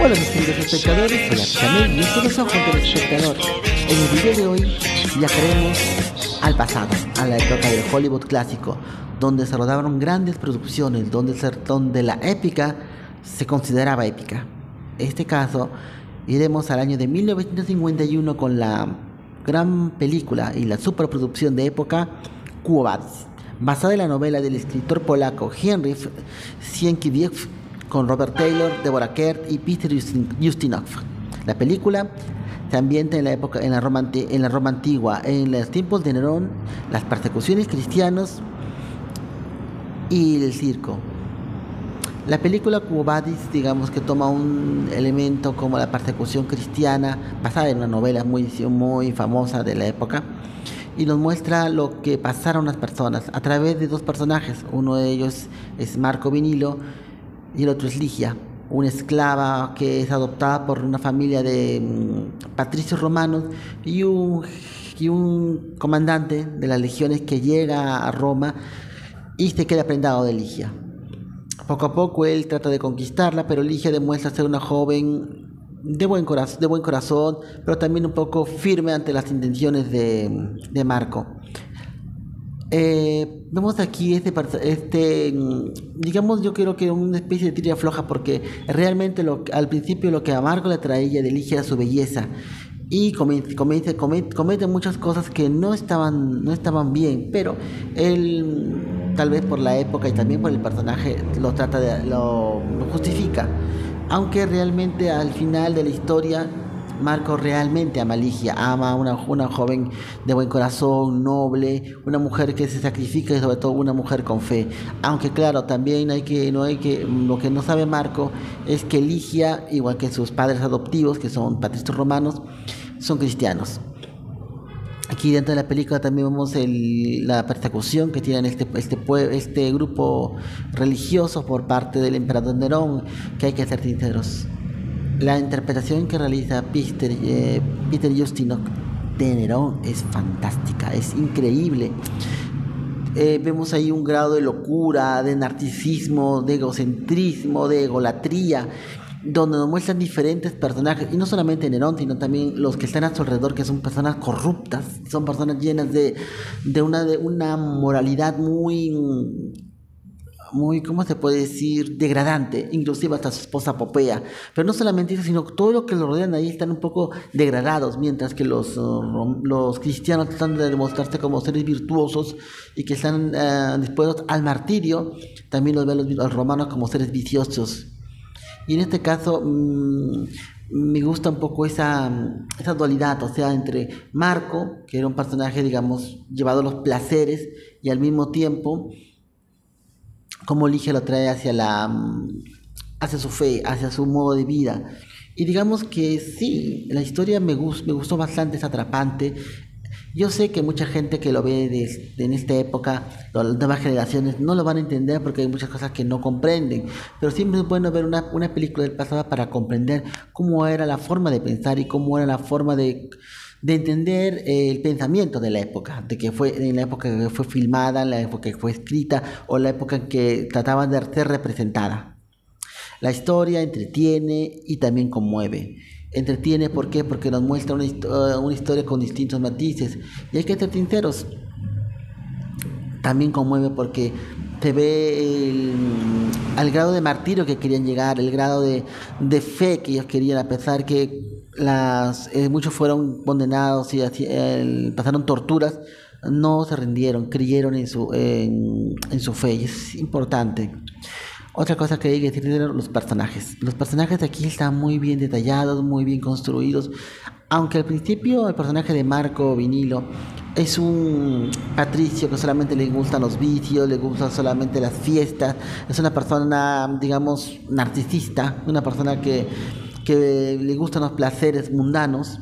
Hola mis queridos espectadores, soy Abdamel y estos son los ojos del espectador. En el video de hoy viajaremos al pasado, a la época del Hollywood clásico, donde se rodaron grandes producciones, donde la épica se consideraba épica. En este caso, iremos al año de 1951 con la gran película y la superproducción de época Quo Vadis, basada en la novela del escritor polaco Henryk Sienkiewicz, con Robert Taylor, Deborah Kerr y Peter Ustinov. La película se ambienta en la época, en la Roma antigua, en los tiempos de Nerón, las persecuciones cristianos y el circo. La película Quo Vadis, digamos que toma un elemento como la persecución cristiana, basada en una novela muy famosa de la época, y nos muestra lo que pasaron las personas a través de dos personajes. Uno de ellos es Marco Vinilo y el otro es Ligia, una esclava que es adoptada por una familia de patricios romanos y un comandante de las legiones que llega a Roma y se queda prendado de Ligia. Poco a poco él trata de conquistarla, pero Ligia demuestra ser una joven de buen corazón, pero también un poco firme ante las intenciones de Marco. Vemos aquí digamos, yo creo que una especie de tira floja, porque realmente al principio lo que a Marco le traía de Ligia era su belleza, y comete muchas cosas que no estaban bien, pero él, tal vez por la época y también por el personaje, lo justifica, aunque realmente al final de la historia Marco realmente ama a Ligia, ama a una joven de buen corazón, noble, una mujer que se sacrifica y sobre todo una mujer con fe. Aunque claro, también lo que no sabe Marco es que Ligia, igual que sus padres adoptivos, que son patricios romanos, son cristianos. Aquí dentro de la película también vemos la persecución que tienen este grupo religioso por parte del emperador Nerón, que hay que ser sinceros. La interpretación que realiza Peter Ustinov de Nerón es fantástica, es increíble. Vemos ahí un grado de locura, de narcisismo, de egocentrismo, de egolatría, donde nos muestran diferentes personajes, y no solamente Nerón, sino también los que están a su alrededor, que son personas corruptas, son personas llenas de una moralidad muy, ¿cómo se puede decir?, degradante, inclusive hasta su esposa Popea. Pero no solamente eso, sino todo lo que lo rodean ahí están un poco degradados, mientras que los cristianos tratan de demostrarse como seres virtuosos y que están dispuestos al martirio. También los ven los romanos como seres viciosos. Y en este caso me gusta un poco esa dualidad, o sea, entre Marco, que era un personaje, digamos, llevado a los placeres, y al mismo tiempo cómo Ligia lo trae hacia su fe, hacia su modo de vida. Y digamos que sí, la historia me gustó bastante, es atrapante. Yo sé que mucha gente que lo ve en esta época, las nuevas generaciones, no lo van a entender porque hay muchas cosas que no comprenden, pero siempre es bueno ver una película del pasado para comprender cómo era la forma de pensar y cómo era la forma de entender el pensamiento de la época, en la época que fue filmada, en la época que fue escrita o la época en que trataba de ser representada. La historia entretiene y también conmueve. Entretiene, ¿por qué? Porque nos muestra una historia con distintos matices, y hay que ser sinceros. También conmueve porque se ve al grado de martirio que querían llegar, el grado de fe que ellos querían, a pesar que muchos fueron condenados y pasaron torturas, no se rindieron, creyeron en su fe, y es importante. Otra cosa que hay que decir eran los personajes. Los personajes de aquí están muy bien detallados, muy bien construidos. Aunque al principio el personaje de Marco Vinilo es un patricio que solamente le gustan los vicios, le gustan solamente las fiestas, es una persona, digamos, narcisista, una persona que le gustan los placeres mundanos.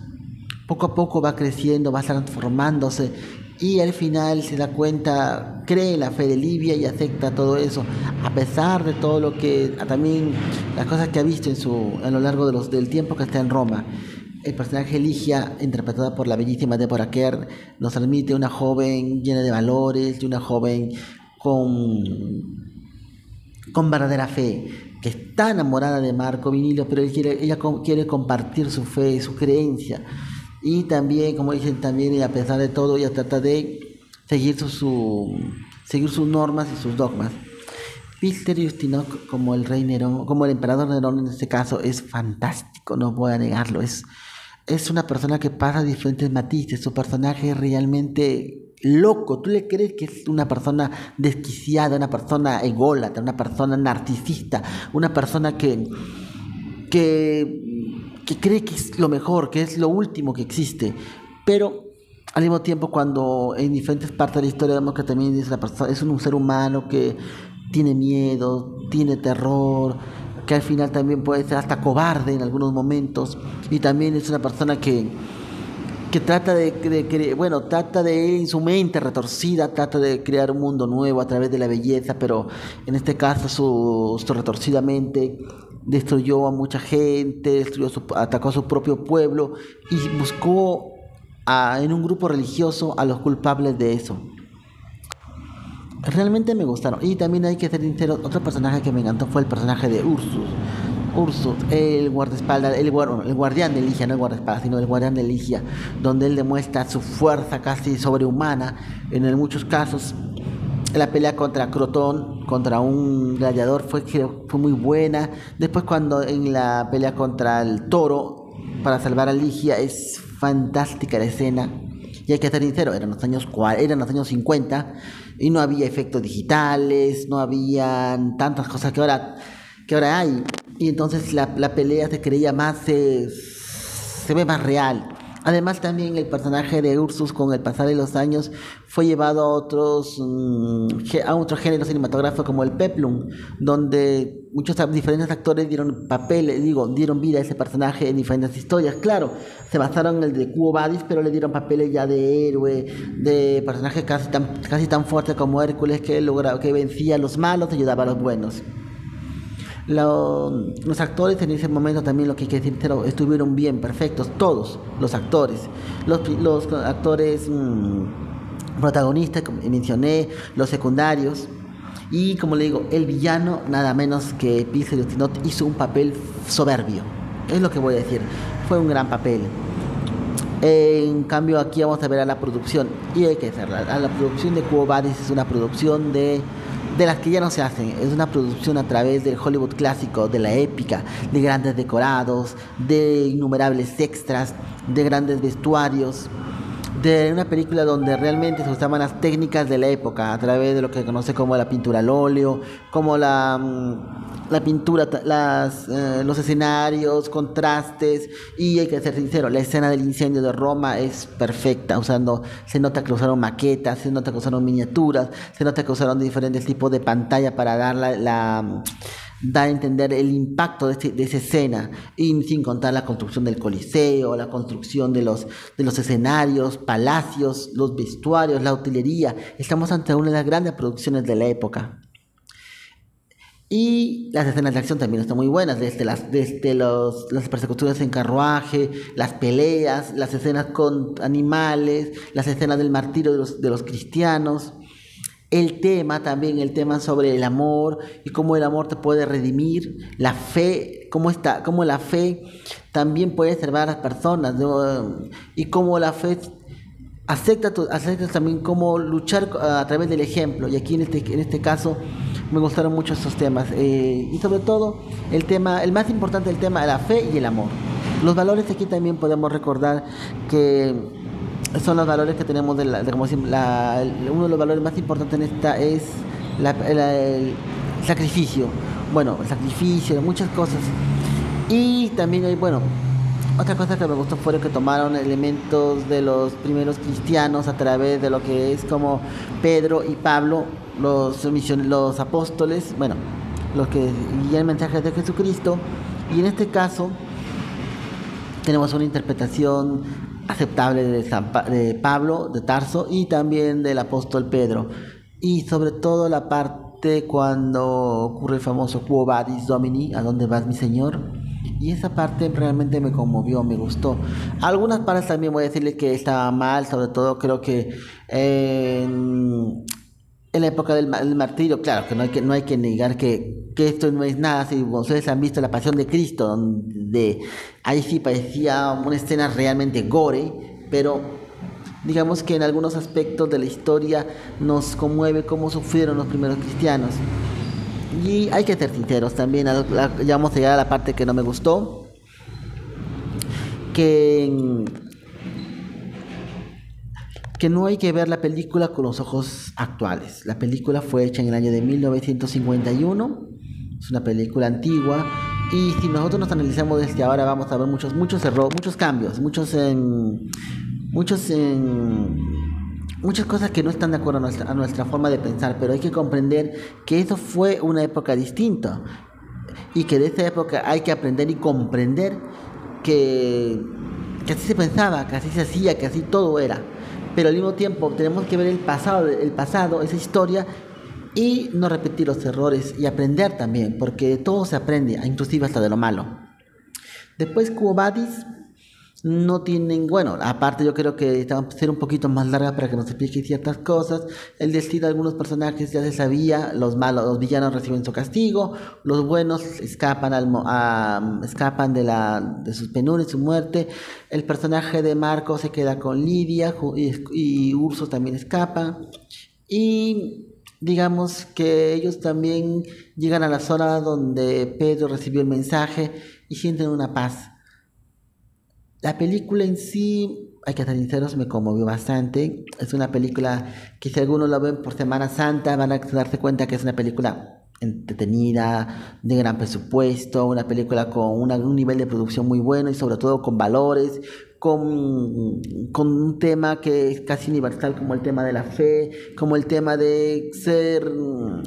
Poco a poco va creciendo, va transformándose, y al final se da cuenta, cree en la fe de Livia y acepta todo eso, a pesar de todo lo que, también las cosas que ha visto a lo largo del tiempo que está en Roma. El personaje Ligia, interpretada por la bellísima Deborah Kerr, nos transmite una joven llena de valores, y una joven con verdadera fe, que está enamorada de Marco Vinilo, pero ella quiere compartir su fe, su creencia. Y también, como dicen, también, y a pesar de todo, ella trata de seguir sus normas y sus dogmas. Peter Ustinov como el rey Nerón, como el emperador Nerón en este caso, es fantástico, no voy a negarlo. Es una persona que pasa diferentes matices, su personaje es realmente loco. Tú le crees que es una persona desquiciada, una persona ególatra, una persona narcisista, una persona que cree que es lo mejor, que es lo último que existe. Pero al mismo tiempo, cuando en diferentes partes de la historia vemos que también es, es un ser humano que tiene miedo, tiene terror, que al final también puede ser hasta cobarde en algunos momentos, y también es una persona que trata trata de, en su mente retorcida, trata de crear un mundo nuevo a través de la belleza, pero en este caso su retorcida mente destruyó a mucha gente, atacó a su propio pueblo y buscó en un grupo religioso a los culpables de eso. Realmente me gustaron. Y también hay que ser sincero, otro personaje que me encantó fue el personaje de Ursus. Ursus, el guardaespaldas, el guardián de Ligia, no el guardaespaldas, sino el guardián de Ligia, donde él demuestra su fuerza casi sobrehumana. En muchos casos, la pelea contra Crotón, contra un gladiador, fue muy buena. Después, cuando en la pelea contra el toro, para salvar a Ligia, es fantástica la escena. Y hay que ser sincero, eran los años 50 y no había efectos digitales, no habían tantas cosas que ahora hay. Y entonces la pelea se creía más, se ve más real. Además, también el personaje de Ursus, con el pasar de los años, fue llevado a otro género cinematográfico como el peplum, donde muchos diferentes actores dieron vida a ese personaje en diferentes historias. Claro, se basaron en el de Quo Vadis, pero le dieron papeles ya de héroe, de personaje casi tan fuerte como Hércules, que vencía a los malos y ayudaba a los buenos. Los actores en ese momento también, lo que hay que decir, estuvieron bien, perfectos, todos los actores. Los actores protagonistas, como mencioné, los secundarios. Y como le digo, el villano, nada menos que Peter Ustinov, hizo un papel soberbio. Es lo que voy a decir. Fue un gran papel. En cambio, aquí vamos a ver a la producción. Y hay que decirla. La producción de Quo Vadis es una producción de las que ya no se hacen. Es una producción a través del Hollywood clásico, de la épica, de grandes decorados, de innumerables extras, de grandes vestuarios, de una película donde realmente se usaban las técnicas de la época a través de lo que se conoce como la pintura al óleo, como la pintura, los escenarios, contrastes. Y hay que ser sincero, la escena del incendio de Roma es perfecta, se nota que usaron maquetas, se nota que usaron miniaturas, se nota que usaron diferentes tipos de pantalla para dar dar a entender el impacto de esa escena, y sin contar la construcción del Coliseo, la construcción de los escenarios, palacios, los vestuarios, la utilería. Estamos ante una de las grandes producciones de la época. Y las escenas de acción también están muy buenas, desde las persecuciones en carruaje, las peleas, las escenas con animales, las escenas del martirio de los cristianos. El tema sobre el amor y cómo el amor te puede redimir, la fe, cómo la fe también puede salvar a las personas, ¿no? Y cómo la fe acepta también cómo luchar a través del ejemplo. Y aquí en este caso me gustaron mucho esos temas, y sobre todo el más importante, el tema de la fe y el amor. Los valores aquí también podemos recordar que son los valores que tenemos como decimos, uno de los valores más importantes en esta es el sacrificio. Bueno, el sacrificio, muchas cosas. Y también hay, otra cosa que me gustó fue que tomaron elementos de los primeros cristianos a través de lo que es como Pedro y Pablo, los apóstoles, los que guían el mensaje de Jesucristo. Y en este caso tenemos una interpretación aceptable de Pablo de Tarso y también del apóstol Pedro, y sobre todo la parte cuando ocurre el famoso Quo Vadis Domini, ¿a dónde vas, mi señor? Y esa parte realmente me conmovió, me gustó. Algunas partes también voy a decirle que estaba mal, sobre todo creo que en la época del martirio, claro, que no hay que negar que esto no es nada. Si ustedes han visto La Pasión de Cristo, donde ahí sí parecía una escena realmente gore, pero digamos que en algunos aspectos de la historia nos conmueve cómo sufrieron los primeros cristianos. Y hay que ser sinceros también, ya vamos a llegar a la parte que no me gustó, que que no hay que ver la película con los ojos actuales. La película fue hecha en el año de 1951, es una película antigua, y si nosotros nos analizamos desde ahora vamos a ver muchos errores, muchos cambios, muchos en, muchas cosas que no están de acuerdo a nuestra forma de pensar, pero hay que comprender que eso fue una época distinta y que de esa época hay que aprender y comprender que, que así se pensaba, que así se hacía, que así todo era. Pero al mismo tiempo tenemos que ver el pasado, esa historia, y no repetir los errores y aprender también, porque de todo se aprende, inclusive hasta de lo malo. Después Quo Vadis no tienen, bueno, aparte yo creo que esta va a ser un poquito más larga para que nos explique ciertas cosas. El destino de algunos personajes ya se sabía, los villanos reciben su castigo, los buenos escapan escapan de sus penurias, su muerte. El personaje de Marco se queda con Lidia y Urso también escapa. Y digamos que ellos también llegan a la zona donde Pedro recibió el mensaje y sienten una paz. La película en sí, hay que ser sinceros, me conmovió bastante. Es una película que si algunos la ven por Semana Santa van a darse cuenta que es una película entretenida, de gran presupuesto, una película con un nivel de producción muy bueno y sobre todo con valores, con un tema que es casi universal como el tema de la fe, como el tema de ser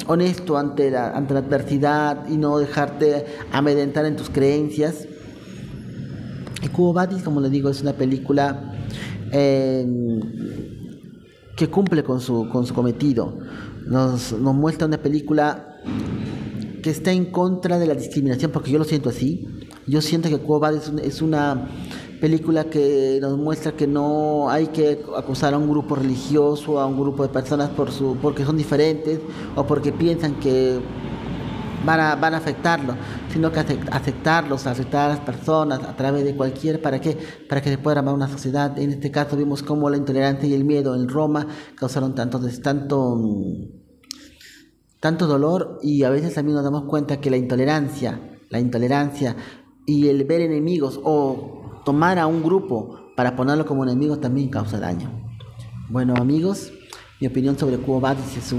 honesto ante la adversidad y no dejarte amedrentar en tus creencias. Y Quo Vadis, como les digo, es una película que cumple con su cometido. Nos muestra una película que está en contra de la discriminación, porque yo lo siento así. Yo siento que Quo Vadis es una película que nos muestra que no hay que acusar a un grupo religioso, a un grupo de personas porque son diferentes o porque piensan que van a afectarlo, sino que aceptar a las personas a través de para que se pueda armar una sociedad. En este caso vimos cómo la intolerancia y el miedo en Roma causaron tanto dolor, y a veces también nos damos cuenta que la intolerancia y el ver enemigos o tomar a un grupo para ponerlo como enemigo también causa daño. Bueno, amigos, mi opinión sobre Quo Vadis es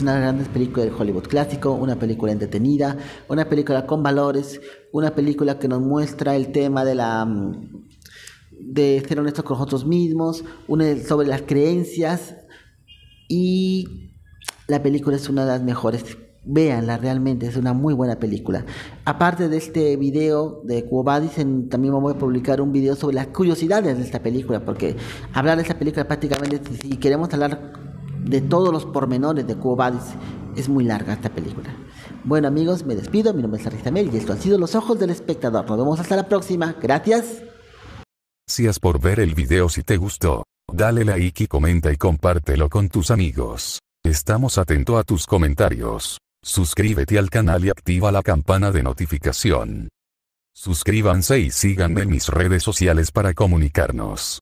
una gran película del Hollywood clásico, una película entretenida, una película con valores, una película que nos muestra el tema de ser honestos con nosotros mismos, sobre las creencias, y la película es una de las mejores. Véanla, realmente es una muy buena película. Aparte de este video de Quo Vadis, también voy a publicar un video sobre las curiosidades de esta película, porque hablar de esta película prácticamente, si queremos hablar de todos los pormenores de Quo Vadis, es muy larga esta película. Bueno, amigos, me despido. Mi nombre es Aristamel y esto han sido Los Ojos del Espectador. Nos vemos hasta la próxima. Gracias. Gracias por ver el video. Si te gustó, dale like y comenta y compártelo con tus amigos. Estamos atentos a tus comentarios. Suscríbete al canal y activa la campana de notificación. Suscríbanse y síganme en mis redes sociales para comunicarnos.